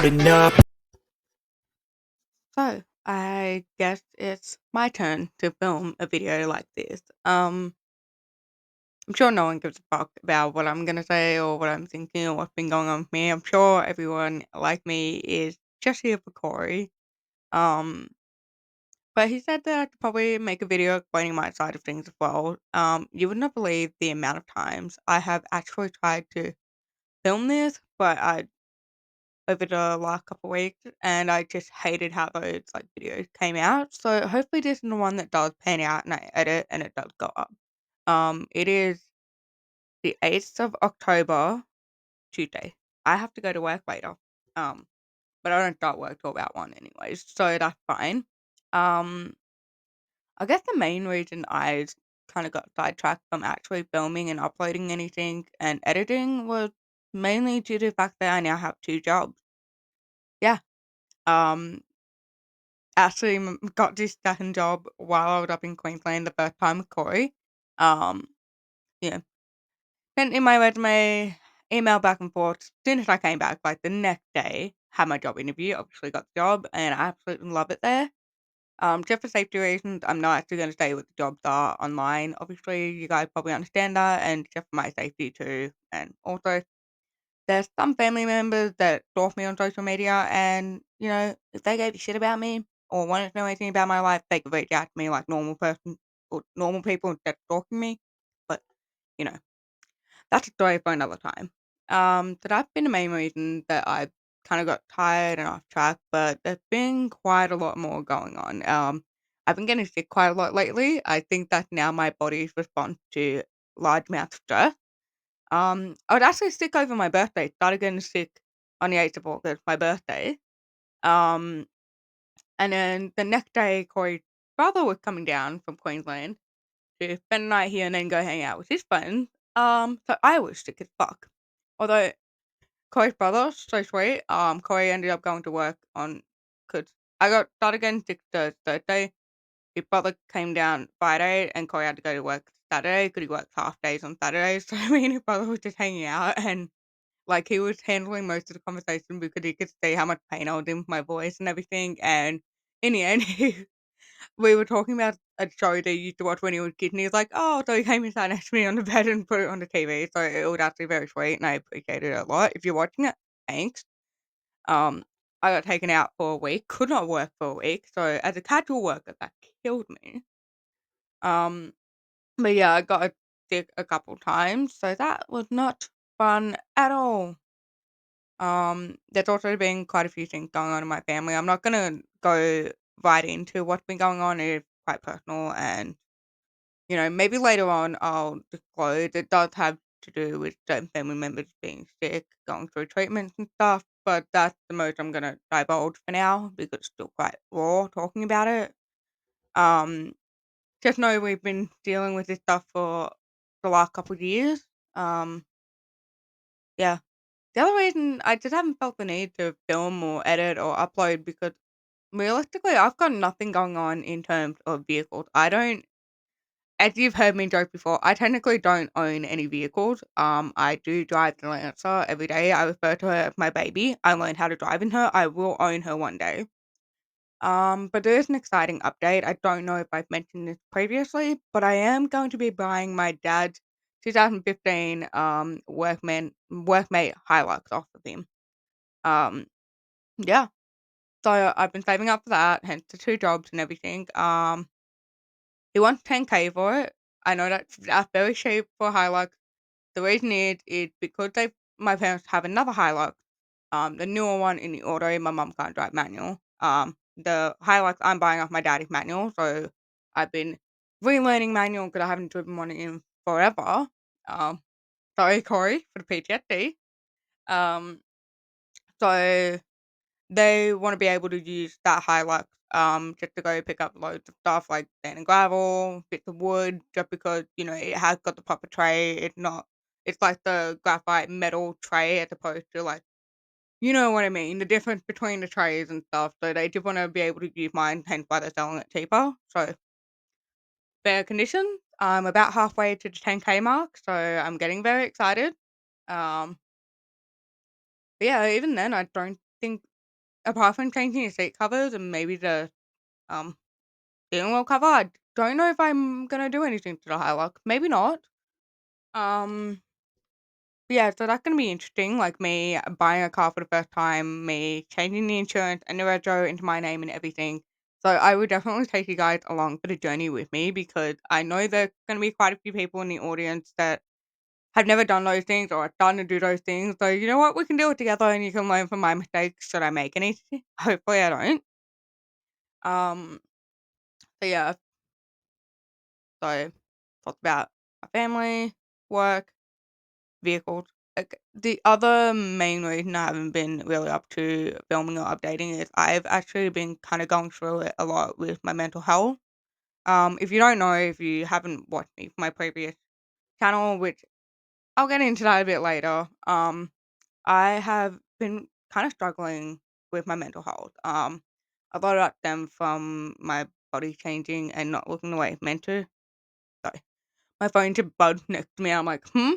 loading up. So, I guess it's my turn to film a video like this. I'm sure no one gives a fuck about what I'm gonna say or what I'm thinking or what's been going on with me. I'm sure everyone like me is just here for Corey. Um, but he said that I could probably make a video explaining my side of things as well. You would not believe the amount of times I have actually tried to film this, but I over the last couple of weeks, and I just hated how those like videos came out. So hopefully this is the one that does pan out and I edit and it does go up. It is the 8th of October, Tuesday. I have to go to work later. Um, but I don't start work till about 1 anyways, so that's fine. Um, I guess the main reason I kind of got sidetracked from actually filming and uploading anything and editing was mainly due to the fact that I now have 2 jobs. Yeah. Um, Actually got this second job while I was up in Queensland the first time with Corey. Um, yeah, sent in my resume, email back and forth. As soon as I came back, like the next day, had my job interview. Obviously got the job, and I absolutely love it there. Just for safety reasons, I'm not actually going to say what the jobs are online. Obviously, you guys probably understand that, and just for my safety too. And also, there's some family members that stalk me on social media, and, if they gave a shit about me or wanted to know anything about my life, they could reach out to me like normal person or normal people instead of stalking me. But, you know, that's a story for another time. So that's been the main reason that I kind of got tired and off track, but there's been quite a lot more going on. I've been getting sick quite a lot lately. I think that's now my body's response to large amounts of stress. I was actually sick over my birthday. Started getting sick on the 8th of August, my birthday. Um, and then the next day, Corey's brother was coming down from Queensland to spend the night here and then go hang out with his friends. So I was sick as fuck. Although Corey's brother, so sweet. Corey ended up going to work on because I got started getting sick Thursday. His brother came down Friday, and Corey had to go to work Saturday because he works half days on Saturdays. So me and his brother were just hanging out and like, he was handling most of the conversation because he could see how much pain I was in with my voice and everything, and in the end, we were talking about a show that he used to watch when he was a kid, and he was like, "Oh," so he came and sat next to me on the bed and put it on the TV, so it was actually very sweet, and I appreciated it a lot. If you're watching it, thanks. Um, I got taken out for a week, could not work for a week, so as a casual worker, that killed me. Um, but yeah, I got sick a couple times, so that was not fun at all. There's also been quite a few things going on in my family. I'm not gonna go right into what's been going on. It's quite personal, and maybe later on I'll disclose. It does have to do with certain family members being sick, going through treatments and stuff. But that's the most I'm gonna divulge for now because it's still quite raw talking about it. Um, just know we've been dealing with this stuff for the last couple of years. Um, yeah. The other reason I just haven't felt the need to film or edit or upload because realistically, I've got nothing going on in terms of vehicles. I don't, as you've heard me joke before, I technically don't own any vehicles. I do drive the Lancer every day. I refer to her as my baby. I learned how to drive in her. I will own her one day. But there is an exciting update. I don't know if I've mentioned this previously, but I am going to be buying my dad's 2015 workmate Hilux off of him. Um, yeah. So I've been saving up for that, hence the 2 jobs and everything. He wants 10K for it. I know that's very cheap for a Hilux. The reason is because my parents have another Hilux, the newer one in the order. My mum can't drive manual. The Hilux I'm buying off my dad is manual, so I've been relearning manual because I haven't driven one in forever. Um, Sorry, Corey, for the PTSD. Um, so they wanna be able to use that Hilux, just to go pick up loads of stuff like sand and gravel, bits of wood, just because, it has got the proper tray. It's like the graphite metal tray as opposed to, like, you know what I mean, the difference between the trays and stuff, so they just wanna be able to use mine, hence why they're selling it cheaper. So, fair conditions. I'm about halfway to the 10K mark, so I'm getting very excited. Um, but yeah, even then, I don't think apart from changing the seat covers and maybe the, um, steering wheel cover, I don't know if I'm gonna do anything to the Hilux. Maybe not. Um, yeah, so that's gonna be interesting, like, me buying a car for the first time, me changing the insurance and the retro into my name and everything. So I would definitely take you guys along for the journey with me because I know there's gonna be quite a few people in the audience that have never done those things or are starting to do those things. So you know what? We can do it together and you can learn from my mistakes should I make any. Hopefully I don't. Um, so yeah, so talked about my family, work, vehicles. Like the other main reason I haven't been really up to filming or updating is I've actually been kind of going through it a lot with my mental health. If you don't know, if you haven't watched me from my previous channel, which I'll get into that a bit later. I have been kind of struggling with my mental health. A lot of that stemmed from my body changing and not looking the way it's meant to. Sorry. My phone just buzzed next to me. I'm like, hmm?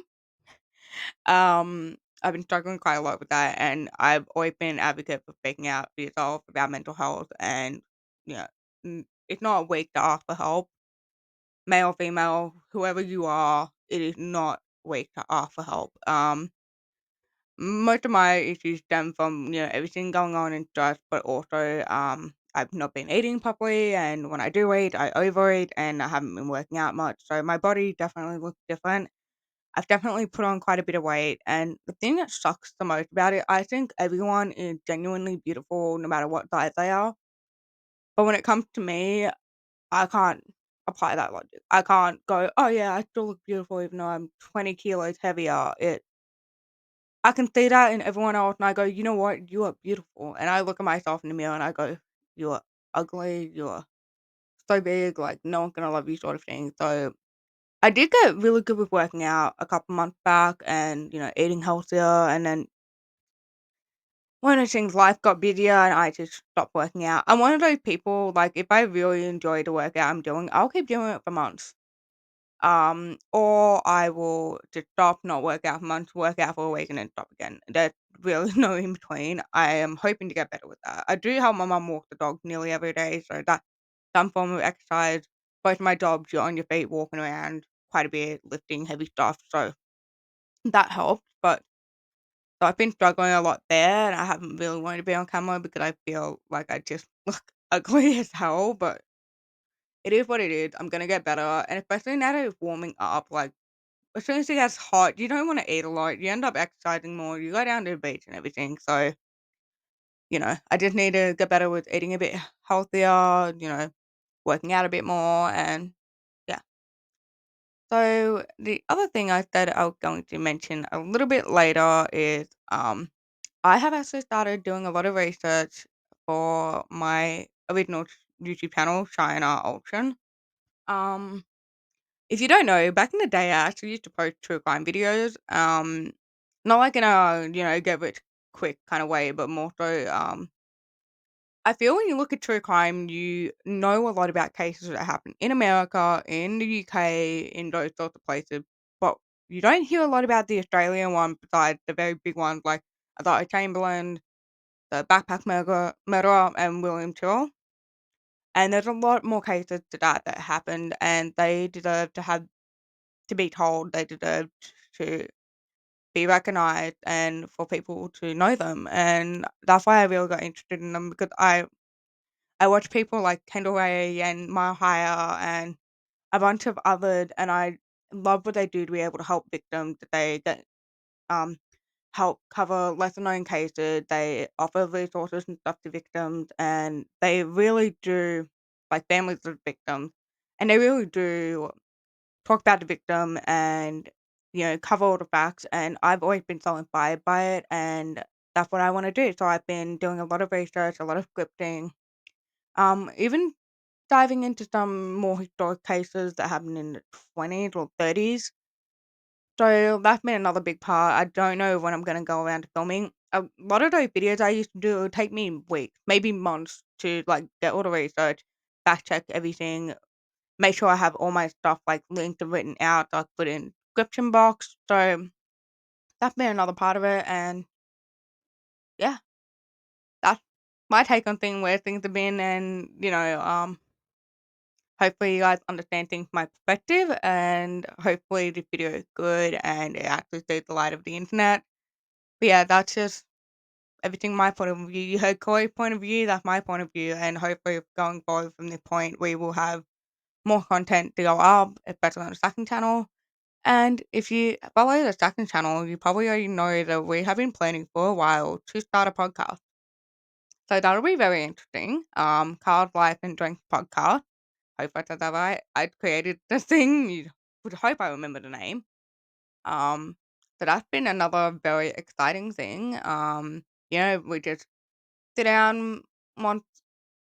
I've been struggling quite a lot with that, and I've always been an advocate for speaking out for yourself about mental health. And yeah, it's not weak to ask for help, male, female, whoever you are. It is not weak to ask for help. Most of my issues stem from, everything going on in stress, but also, I've not been eating properly, and when I do eat, I overeat, and I haven't been working out much. So my body definitely looks different. I've definitely put on quite a bit of weight, and the thing that sucks the most about it, I think everyone is genuinely beautiful no matter what size they are. But when it comes to me, I can't apply that logic. I can't go, oh yeah, I still look beautiful even though I'm 20 kilos heavier. I can see that in everyone else, and I go, "You know what? You are beautiful." And I look at myself in the mirror and I go, "You are ugly. You are so big. Like no one's gonna love you," sort of thing. So I did get really good with working out a couple months back, and eating healthier. And then one of the things, life got busier, and I just stopped working out. I'm one of those people. Like if I really enjoy the workout I'm doing, I'll keep doing it for months. Or I will just stop, not work out for months, work out for a week, and then stop again. There's really no in between. I am hoping to get better with that. I do help my mum walk the dog nearly every day, so that's some form of exercise. Both my jobs, you're on your feet, walking around quite a bit, lifting heavy stuff, so that helps. But so I've been struggling a lot there, and I haven't really wanted to be on camera because I feel like I just look ugly as hell. But it is what it is. I'm gonna get better, and especially now that it's warming up, like as soon as it gets hot, you don't wanna eat a lot, you end up exercising more, you go down to the beach and everything, so, I just need to get better with eating a bit healthier, working out a bit more, and yeah. So, the other thing I said I was going to mention a little bit later is, I have actually started doing a lot of research for my original YouTube channel, Cheyenne Ultron. Um If you don't know, back in the day, I actually used to post true crime videos. Not like in a, get rich quick kind of way, but more so, I feel when you look at true crime, you know a lot about cases that happen in America, in the UK, in those sorts of places, but you don't hear a lot about the Australian one besides the very big ones like the Chamberlain, the backpack murderer, and William Tyrrell. And there's a lot more cases to that happened, and they deserve to be told. They deserve to be recognized and for people to know them, and that's why I really got interested in them because I watch people like Kendall Ray and Mile Higher and a bunch of others, and I love what they do to be able to help victims. That they get um help cover lesser known cases. They offer resources and stuff to victims, and they really do like families of victims, and they really do talk about the victim and, cover all the facts, and I've always been so inspired by it, and that's what I wanna do, so I've been doing a lot of research, a lot of scripting, even diving into some more historic cases that happened in the 20s or 30s, so that's been another big part. I don't know when I'm gonna go around to filming. A lot of those videos I used to do, it would take me weeks, maybe months to, like, get all the research, fact check everything, make sure I have all my stuff, like, linked and written out, so I put in description box, so that's been another part of it, and yeah, that's my take on things, where things have been, and hopefully you guys understand things from my perspective, and hopefully the video is good and it actually sees the light of the internet. But yeah, that's just everything my point of view. You heard Corey's point of view, that's my point of view, and hopefully going forward from this point, we will have more content to go up, especially on the second channel. And if you follow the second channel, you probably already know that we have been planning for a while to start a podcast. So that'll be very interesting. Card Life and Drink podcast. Hope I said that right. I created this thing. You would hope I remember the name. Um, so that's been another very exciting thing. We just sit down once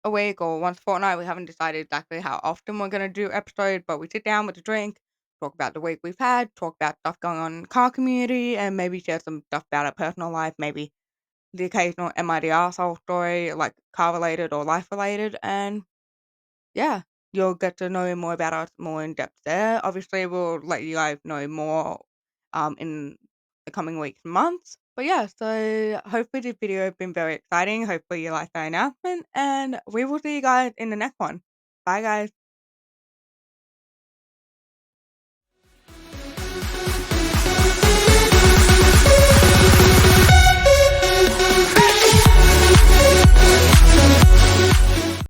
a week or once a fortnight. We haven't decided exactly how often we're gonna do episodes, but we sit down with a drink, talk about the week we've had, talk about stuff going on in the car community, and maybe share some stuff about our personal life, maybe the occasional Am I the Arsehole story, like car related or life related, and yeah, you'll get to know more about us more in depth there. Obviously, we'll let you guys know more in the coming weeks and months. But yeah, so hopefully this video has been very exciting. Hopefully you like the announcement, and we will see you guys in the next one. Bye, guys.